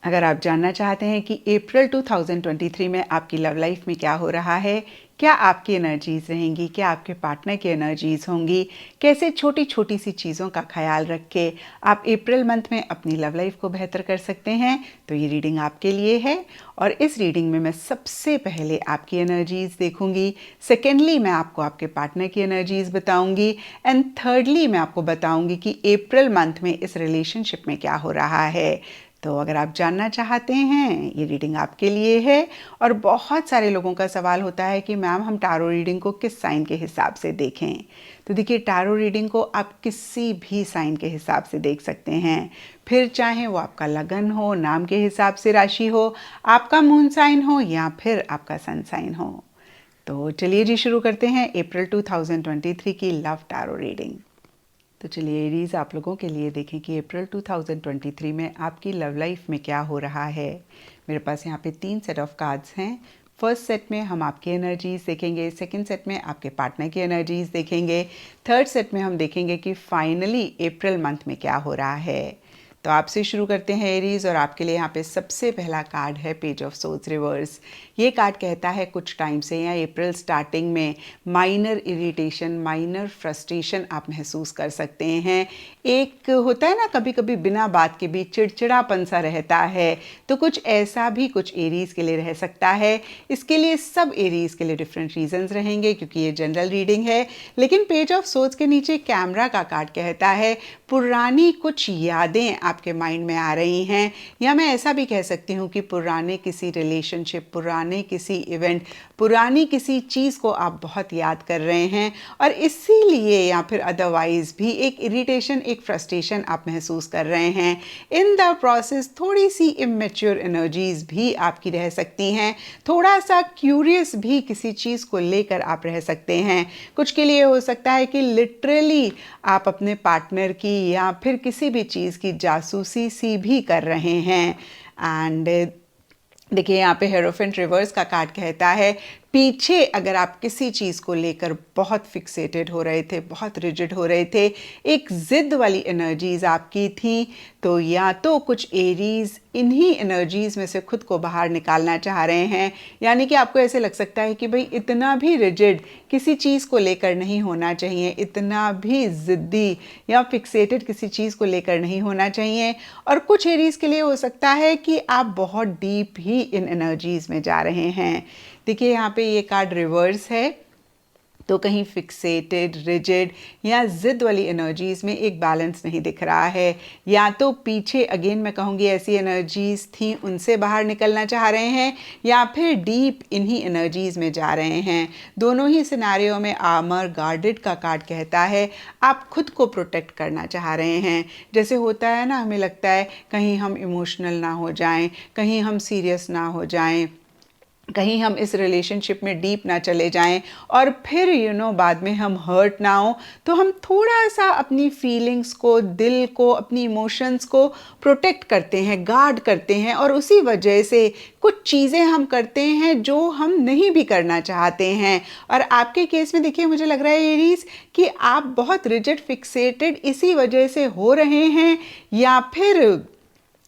अगर आप जानना चाहते हैं कि अप्रैल 2023 में आपकी लव लाइफ में क्या हो रहा है, क्या आपकी एनर्जीज रहेंगी, क्या आपके पार्टनर की एनर्जीज होंगी, कैसे छोटी छोटी सी चीज़ों का ख्याल रख के आप अप्रैल मंथ में अपनी लव लाइफ को बेहतर कर सकते हैं, तो ये रीडिंग आपके लिए है। और इस रीडिंग में मैं सबसे पहले आपकी एनर्जीज देखूंगी, सेकेंडली मैं आपको आपके पार्टनर की एनर्जीज बताऊंगी एंड थर्डली मैं आपको बताऊंगी कि अप्रैल मंथ में इस रिलेशनशिप में क्या हो रहा है। तो अगर आप जानना चाहते हैं, ये रीडिंग आपके लिए है। और बहुत सारे लोगों का सवाल होता है कि मैम हम टारो रीडिंग को किस साइन के हिसाब से देखें। तो देखिए, टारो रीडिंग को आप किसी भी साइन के हिसाब से देख सकते हैं, फिर चाहे वो आपका लगन हो, नाम के हिसाब से राशि हो, आपका मून साइन हो या फिर आपका सन साइन हो। तो चलिए जी, शुरू करते हैं अप्रैल 2023 की लव टारो रीडिंग। तो चलिए एरीज, आप लोगों के लिए देखें कि अप्रैल 2023 में आपकी लव लाइफ में क्या हो रहा है। मेरे पास यहाँ पे 3 सेट ऑफ कार्ड्स हैं। फर्स्ट सेट में हम आपकी एनर्जीज देखेंगे, सेकंड सेट में आपके पार्टनर की एनर्जीज देखेंगे, थर्ड सेट में हम देखेंगे कि फाइनली अप्रैल मंथ में क्या हो रहा है। तो आपसे शुरू करते हैं एरीज, और आपके लिए यहाँ पे सबसे पहला कार्ड है पेज ऑफ सोर्ड्स रिवर्स। ये कार्ड कहता है कुछ टाइम से या अप्रैल स्टार्टिंग में माइनर इरिटेशन, माइनर फ्रस्ट्रेशन आप महसूस कर सकते हैं। एक होता है ना, कभी कभी बिना बात के भी चिड़चिड़ापन सा रहता है, तो कुछ ऐसा भी कुछ एरीज के लिए रह सकता है। इसके लिए सब एरीज के लिए डिफरेंट रीजंस रहेंगे क्योंकि ये जनरल रीडिंग है। लेकिन पेज ऑफ सोर्ड्स के नीचे कैमरा का कार्ड कहता है पुरानी कुछ यादें आपके माइंड में आ रही हैं, या मैं ऐसा भी कह सकती हूँ कि पुराने किसी रिलेशनशिप, पुराने किसी इवेंट, पुरानी किसी चीज़ को आप बहुत याद कर रहे हैं, और इसीलिए या फिर अदरवाइज भी एक इरिटेशन, एक फ्रस्ट्रेशन आप महसूस कर रहे हैं। इन द प्रोसेस थोड़ी सी इमेच्योर एनर्जीज भी आपकी रह सकती हैं, थोड़ा सा क्यूरियस भी किसी चीज़ को लेकर आप रह सकते हैं। कुछ के लिए हो सकता है कि लिटरली आप अपने पार्टनर की या फिर किसी भी चीज़ की जासूसी सी भी कर रहे हैं। एंड देखिए, यहाँ पे हेरोफेंट रिवर्स का कार्ड कहता है पीछे अगर आप किसी चीज़ को लेकर बहुत फिक्सेटेड हो रहे थे, बहुत रिजिड हो रहे थे, एक ज़िद वाली एनर्जीज आपकी थी, तो या तो कुछ एरीज इन्हीं एनर्जीज में से खुद को बाहर निकालना चाह रहे हैं। यानी कि आपको ऐसे लग सकता है कि भाई इतना भी रिजिड किसी चीज़ को लेकर नहीं होना चाहिए, इतना भी ज़िद्दी या फिक्सेटेड किसी चीज़ को लेकर नहीं होना चाहिए। और कुछ एरीज के लिए हो सकता है कि आप बहुत डीप ही इन एनर्जीज में जा रहे हैं। देखिए, यहाँ पे ये कार्ड रिवर्स है, तो कहीं फिक्सेटेड, रिजिड या जिद वाली एनर्जीज में एक बैलेंस नहीं दिख रहा है। या तो पीछे अगेन मैं कहूँगी ऐसी एनर्जीज थी, उनसे बाहर निकलना चाह रहे हैं, या फिर डीप इन्हीं एनर्जीज में जा रहे हैं। दोनों ही सिनारियों में आर्मर गार्डेड का कार्ड कहता है आप खुद को प्रोटेक्ट करना चाह रहे हैं। जैसे होता है ना, हमें लगता है कहीं हम इमोशनल ना हो जाएं, कहीं हम सीरियस ना हो जाएं, कहीं हम इस रिलेशनशिप में डीप ना चले जाएं, और फिर बाद में हम हर्ट ना हो। तो हम थोड़ा सा अपनी फीलिंग्स को, दिल को, अपनी इमोशंस को प्रोटेक्ट करते हैं, गार्ड करते हैं, और उसी वजह से कुछ चीज़ें हम करते हैं जो हम नहीं भी करना चाहते हैं। और आपके केस में देखिए, मुझे लग रहा है एरीज कि आप बहुत रिजिड, फिक्सेटेड इसी वजह से हो रहे हैं, या फिर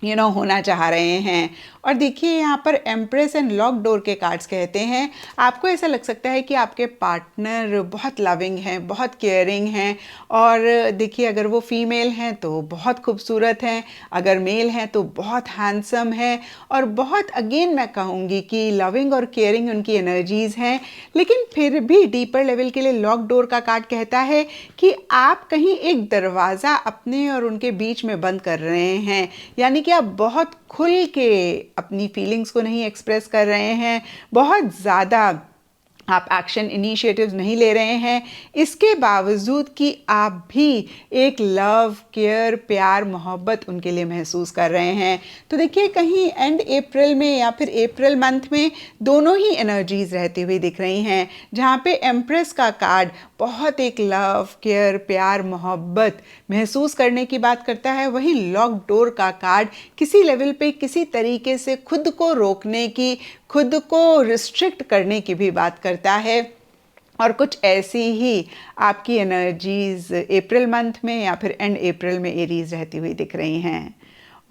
होना चाह रहे हैं। और देखिए, यहाँ पर एम्प्रेस एंड लॉक डोर के कार्ड्स कहते हैं आपको ऐसा लग सकता है कि आपके पार्टनर बहुत लविंग हैं, बहुत केयरिंग हैं, और देखिए अगर वो फीमेल हैं तो बहुत खूबसूरत हैं, अगर मेल हैं तो बहुत हैंडसम है, और बहुत अगेन मैं कहूँगी कि लविंग और केयरिंग उनकी एनर्जीज़ हैं। लेकिन फिर भी डीपर लेवल के लिए लॉक डोर का कार्ड कहता है कि आप कहीं एक दरवाज़ा अपने और उनके बीच में बंद कर रहे हैं, यानी कि आप बहुत खुल के अपनी फीलिंग्स को नहीं एक्सप्रेस कर रहे हैं, बहुत ज़्यादा आप एक्शन इनिशिएटिव्स नहीं ले रहे हैं, इसके बावजूद कि आप भी एक लव, केयर, प्यार, मोहब्बत उनके लिए महसूस कर रहे हैं। तो देखिए, कहीं एंड अप्रैल में या फिर अप्रैल मंथ में दोनों ही एनर्जीज रहती हुई दिख रही हैं। जहाँ पे एम्प्रेस का कार्ड बहुत एक लव, केयर, प्यार, मोहब्बत महसूस करने की बात करता है, वहीं लॉक डोर का कार्ड किसी लेवल पे किसी तरीके से खुद को रोकने की, खुद को रिस्ट्रिक्ट करने की भी बात करता है। और कुछ ऐसी ही आपकी एनर्जीज अप्रैल मंथ में या फिर एंड अप्रैल में एरीज रहती हुई दिख रही हैं।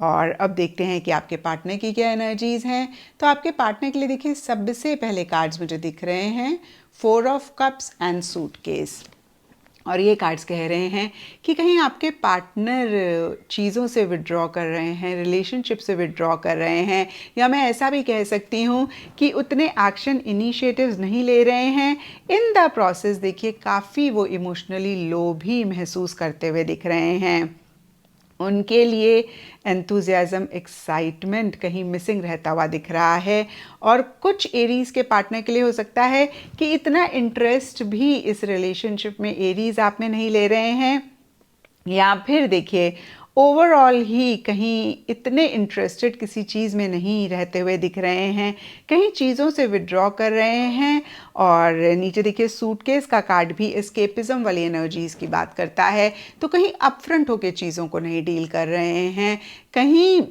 और अब देखते हैं कि आपके पार्टनर की क्या एनर्जीज़ हैं। तो आपके पार्टनर के लिए देखिए सबसे पहले कार्ड्स मुझे दिख रहे हैं 4 ऑफ कप्स एंड सूटकेस। और ये कार्ड्स कह रहे हैं कि कहीं आपके पार्टनर चीज़ों से विड्रॉ कर रहे हैं, रिलेशनशिप से विड्रॉ कर रहे हैं, या मैं ऐसा भी कह सकती हूँ कि उतने एक्शन इनिशिएटिव्स नहीं ले रहे हैं। इन द प्रोसेस देखिए काफ़ी वो इमोशनली लो भी महसूस करते हुए दिख रहे हैं। उनके लिए एंथुजियाज्म, एक्साइटमेंट कहीं मिसिंग रहता हुआ दिख रहा है। और कुछ एरीज़ के पार्टनर के लिए हो सकता है कि इतना इंटरेस्ट भी इस रिलेशनशिप में एरीज़ आप में नहीं ले रहे हैं, या फिर देखिए ओवरऑल ही कहीं इतने इंटरेस्टेड किसी चीज़ में नहीं रहते हुए दिख रहे हैं, कहीं चीज़ों से विड्रॉ कर रहे हैं। और नीचे देखिए सूटकेस का कार्ड भी एस्केपिज्म वाली एनर्जीज़ की बात करता है। तो कहीं अपफ्रंट होकर चीज़ों को नहीं डील कर रहे हैं, कहीं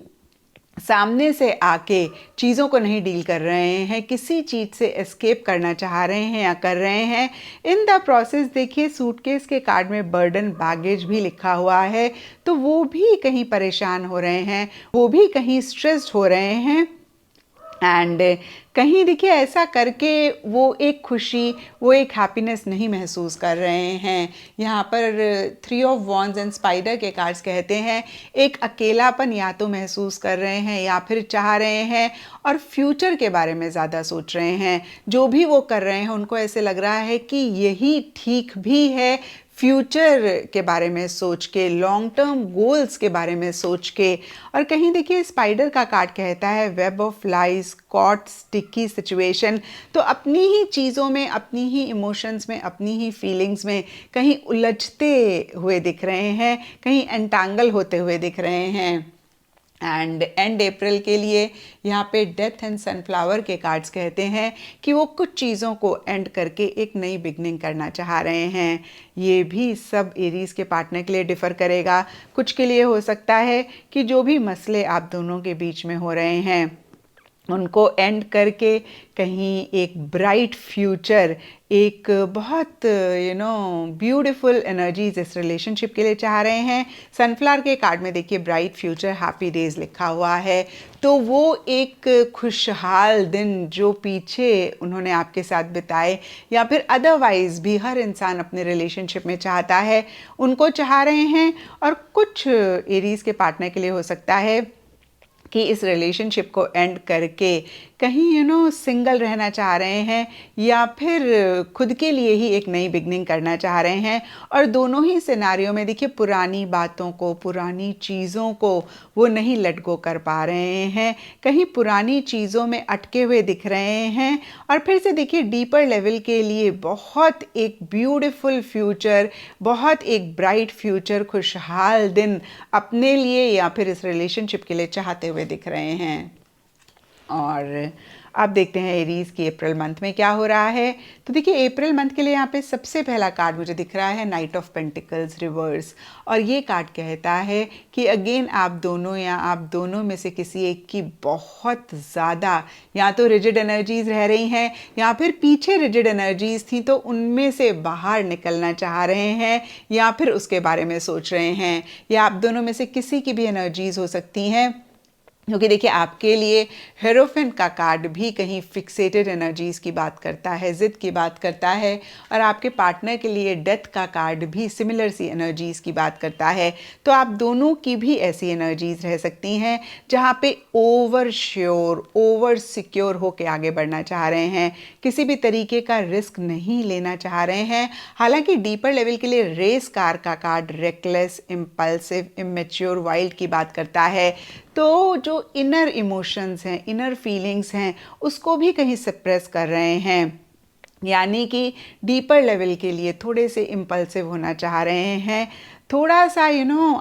सामने से आके चीज़ों को नहीं डील कर रहे हैं, किसी चीज़ से एस्केप करना चाह रहे हैं या कर रहे हैं। इन द प्रोसेस देखिए सूटकेस के कार्ड में बर्डन बैगेज भी लिखा हुआ है, तो वो भी कहीं परेशान हो रहे हैं, वो भी कहीं स्ट्रेस्ड हो रहे हैं। एंड कहीं देखिए ऐसा करके वो एक खुशी, वो एक हैप्पीनेस नहीं महसूस कर रहे हैं। यहाँ पर 3 ऑफ वॉन्ड्स एंड स्पाइडर के कार्ड्स कहते हैं एक अकेलापन या तो महसूस कर रहे हैं या फिर चाह रहे हैं, और फ्यूचर के बारे में ज़्यादा सोच रहे हैं। जो भी वो कर रहे हैं उनको ऐसे लग रहा है कि यही ठीक भी है, फ्यूचर के बारे में सोच के, लॉन्ग टर्म गोल्स के बारे में सोच के। और कहीं देखिए स्पाइडर का कार्ड कहता है web of lies, caught, sticky situation. तो अपनी ही चीज़ों में, अपनी ही इमोशंस में, अपनी ही फीलिंग्स में कहीं उलझते हुए दिख रहे हैं, कहीं एंटांगल होते हुए दिख रहे हैं। एंड एंड अप्रैल के लिए यहाँ पे डेथ एंड सनफ्लावर के कार्ड्स कहते हैं कि वो कुछ चीज़ों को एंड करके एक नई बिगनिंग करना चाह रहे हैं। ये भी सब एरीज़ के पार्टनर के लिए डिफ़र करेगा। कुछ के लिए हो सकता है कि जो भी मसले आप दोनों के बीच में हो रहे हैं उनको एंड करके कहीं एक ब्राइट फ्यूचर, एक बहुत ब्यूटीफुल एनर्जीज इस रिलेशनशिप के लिए चाह रहे हैं। सनफ्लावर के कार्ड में देखिए ब्राइट फ्यूचर, हैप्पी डेज लिखा हुआ है। तो वो एक खुशहाल दिन जो पीछे उन्होंने आपके साथ बिताए, या फिर अदरवाइज भी हर इंसान अपने रिलेशनशिप में चाहता है, उनको चाह रहे हैं। और कुछ एरीज़ के पार्टनर के लिए हो सकता है कि इस रिलेशनशिप को एंड करके कहीं सिंगल रहना चाह रहे हैं, या फिर खुद के लिए ही एक नई बिगनिंग करना चाह रहे हैं। और दोनों ही सिनारियों में देखिए पुरानी बातों को, पुरानी चीज़ों को वो नहीं लेट गो कर पा रहे हैं, कहीं पुरानी चीज़ों में अटके हुए दिख रहे हैं। और फिर से देखिए डीपर लेवल के लिए बहुत एक ब्यूटीफुल फ्यूचर, बहुत एक ब्राइट फ्यूचर, खुशहाल दिन अपने लिए या फिर इस रिलेशनशिप के लिए चाहते हुए दिख रहे हैं। और अब देखते हैं एरीज़ की अप्रैल मंथ में क्या हो रहा है। तो देखिए अप्रैल मंथ के लिए यहाँ पे सबसे पहला कार्ड मुझे दिख रहा है नाइट ऑफ पेंटिकल्स रिवर्स। और ये कार्ड कहता है कि अगेन आप दोनों या आप दोनों में से किसी एक की बहुत ज़्यादा या तो रिजिड एनर्जीज रह रही हैं, या फिर पीछे रिजिड एनर्जीज थी तो उनमें से बाहर निकलना चाह रहे हैं, या फिर उसके बारे में सोच रहे हैं। या आप दोनों में से किसी की भी एनर्जीज हो सकती हैं, क्योंकि देखिए आपके लिए हेरोफेंट का कार्ड भी कहीं फिक्सेटेड एनर्जीज़ की बात करता है, ज़िद की बात करता है। और आपके पार्टनर के लिए डेथ का कार्ड भी सिमिलर सी एनर्जीज़ की बात करता है। तो आप दोनों की भी ऐसी एनर्जीज़ रह सकती हैं जहाँ पे ओवर श्योर, ओवर सिक्योर होके आगे बढ़ना चाह रहे हैं, किसी भी तरीके का रिस्क नहीं लेना चाह रहे हैं। हालांकि डीपर लेवल के लिए रेस कार का card reckless, impulsive, immature, wild की बात करता है। तो जो इनर इमोशंस हैं, इनर फीलिंग्स हैं, उसको भी कहीं सप्रेस कर रहे हैं, यानी कि डीपर लेवल के लिए थोड़े से इम्पल्सिव होना चाह रहे हैं। थोड़ा सा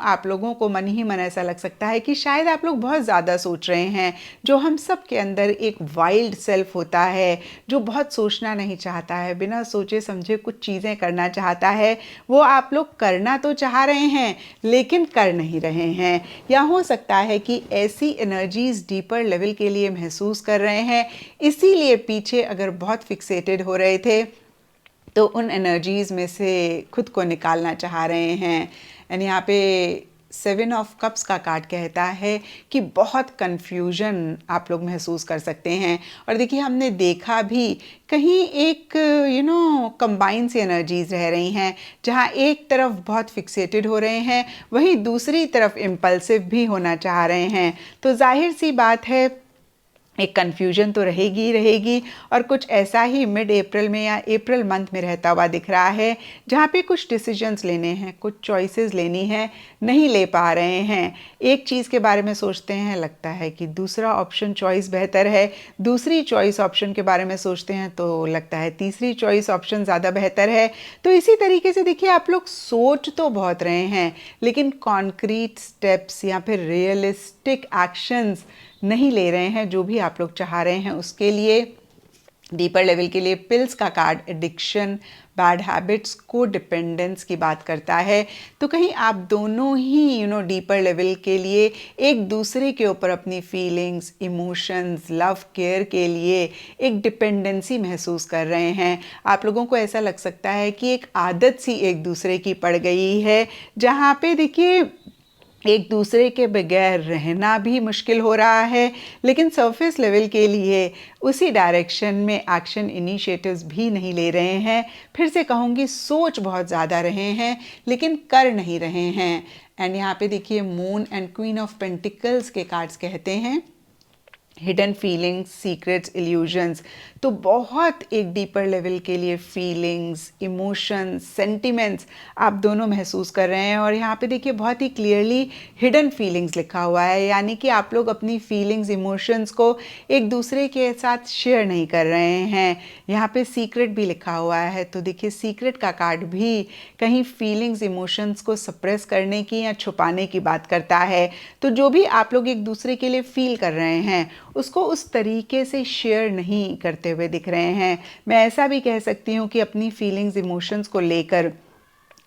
आप लोगों को मन ही मन ऐसा लग सकता है कि शायद आप लोग बहुत ज़्यादा सोच रहे हैं। जो हम सब के अंदर एक वाइल्ड सेल्फ होता है, जो बहुत सोचना नहीं चाहता है, बिना सोचे समझे कुछ चीज़ें करना चाहता है, वो आप लोग करना तो चाह रहे हैं लेकिन कर नहीं रहे हैं। या हो सकता है कि ऐसी एनर्जीज डीपर लेवल के लिए महसूस कर रहे हैं, इसीलिए पीछे अगर बहुत फिक्सेटेड हो रहे थे तो उन एनर्जीज़ में से खुद को निकालना चाह रहे हैं। एंड यहाँ पे 7 ऑफ कप्स का कार्ड कहता है कि बहुत कन्फ्यूजन आप लोग महसूस कर सकते हैं। और देखिए हमने देखा भी कहीं एक कंबाइन सी एनर्जीज रह रही हैं, जहाँ एक तरफ बहुत फिक्सेटेड हो रहे हैं, वहीं दूसरी तरफ इम्पल्सिव भी होना चाह रहे हैं। तो जाहिर सी बात है एक कन्फ्यूजन तो रहेगी ही रहेगी। और कुछ ऐसा ही मिड अप्रैल में या अप्रैल मंथ में रहता हुआ दिख रहा है, जहाँ पे कुछ डिसीजंस लेने हैं, कुछ चॉइसेस लेनी है, नहीं ले पा रहे हैं। एक चीज़ के बारे में सोचते हैं, लगता है कि दूसरा ऑप्शन चॉइस बेहतर है, दूसरी चॉइस ऑप्शन के बारे में सोचते हैं तो लगता है तीसरी चॉइस ऑप्शन ज़्यादा बेहतर है। तो इसी तरीके से देखिए आप लोग सोच तो बहुत रहे हैं, लेकिन कॉन्क्रीट स्टेप्स या फिर रियलिस्टिक एक्शंस नहीं ले रहे हैं जो भी आप लोग चाह रहे हैं उसके लिए। डीपर लेवल के लिए पिल्स का कार्ड एडिक्शन, बैड हैबिट्स, को डिपेंडेंस की बात करता है। तो कहीं आप दोनों ही डीपर लेवल के लिए एक दूसरे के ऊपर अपनी फीलिंग्स, इमोशंस, लव, केयर के लिए एक डिपेंडेंसी महसूस कर रहे हैं। आप लोगों को ऐसा लग सकता है कि एक आदत सी एक दूसरे की पड़ गई है, जहाँ पे देखिए एक दूसरे के बगैर रहना भी मुश्किल हो रहा है, लेकिन सरफेस लेवल के लिए उसी डायरेक्शन में एक्शन इनिशिएटिव्स भी नहीं ले रहे हैं। फिर से कहूँगी सोच बहुत ज़्यादा रहे हैं लेकिन कर नहीं रहे हैं। एंड यहाँ पे देखिए moon and queen of pentacles के कार्ड्स कहते हैं हिडन फीलिंग्स, सीक्रेट्स, इल्यूजन्स। तो बहुत एक डीपर लेवल के लिए फीलिंग्स, इमोशंस, सेंटिमेंट्स आप दोनों महसूस कर रहे हैं। और यहाँ पे देखिए बहुत ही क्लियरली हिडन फीलिंग्स लिखा हुआ है, यानी कि आप लोग अपनी फीलिंग्स, इमोशंस को एक दूसरे के साथ शेयर नहीं कर रहे हैं। यहाँ पे सीक्रेट भी लिखा हुआ है, तो देखिए सीक्रेट का कार्ड भी कहीं फीलिंग्स, इमोशंस को सप्रेस करने की या छुपाने की बात करता है। तो जो भी आप लोग एक दूसरे के लिए फील कर रहे हैं उसको उस तरीके से शेयर नहीं करते हुए दिख रहे हैं। मैं ऐसा भी कह सकती हूँ कि अपनी फीलिंग्स, इमोशंस को लेकर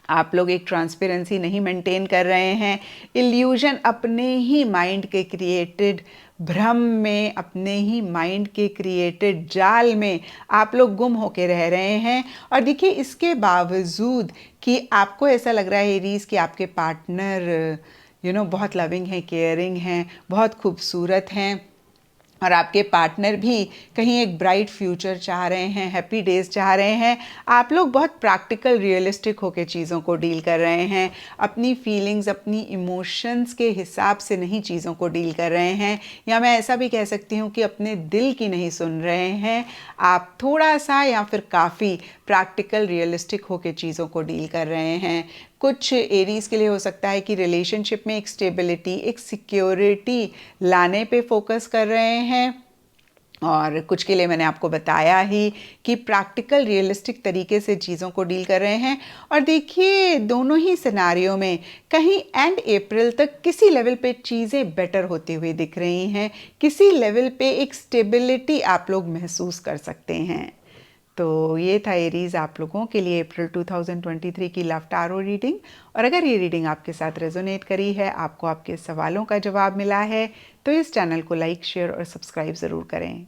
आप लोग एक ट्रांसपेरेंसी नहीं मेंटेन कर रहे हैं। इल्यूजन, अपने ही माइंड के क्रिएटेड भ्रम में, अपने ही माइंड के क्रिएटेड जाल में आप लोग गुम होके रह रहे हैं। और देखिए इसके बावजूद कि आपको ऐसा लग रहा है एरीज कि आपके पार्टनर बहुत लविंग हैं, केयरिंग हैं, बहुत खूबसूरत हैं, और आपके पार्टनर भी कहीं एक ब्राइट फ्यूचर चाह रहे हैं, हैप्पी डेज चाह रहे हैं, आप लोग बहुत प्रैक्टिकल, रियलिस्टिक होकर चीज़ों को डील कर रहे हैं। अपनी फीलिंग्स, अपनी इमोशंस के हिसाब से नहीं चीज़ों को डील कर रहे हैं, या मैं ऐसा भी कह सकती हूँ कि अपने दिल की नहीं सुन रहे हैं। आप थोड़ा सा या फिर काफ़ी प्रैक्टिकल, रियलिस्टिक होकर चीज़ों को डील कर रहे हैं। कुछ एरीज के लिए हो सकता है कि रिलेशनशिप में एक स्टेबिलिटी, एक सिक्योरिटी लाने पे फोकस कर रहे हैं, और कुछ के लिए मैंने आपको बताया ही कि प्रैक्टिकल, रियलिस्टिक तरीके से चीज़ों को डील कर रहे हैं। और देखिए दोनों ही सिनारियों में कहीं एंड अप्रैल तक किसी लेवल पे चीज़ें बेटर होती हुई दिख रही हैं, किसी लेवल पे एक स्टेबिलिटी आप लोग महसूस कर सकते हैं। तो ये था एरीज आप लोगों के लिए अप्रैल 2023 की लव टारो रीडिंग। और अगर ये रीडिंग आपके साथ रेजोनेट करी है, आपको आपके सवालों का जवाब मिला है, तो इस चैनल को लाइक, शेयर और सब्सक्राइब ज़रूर करें।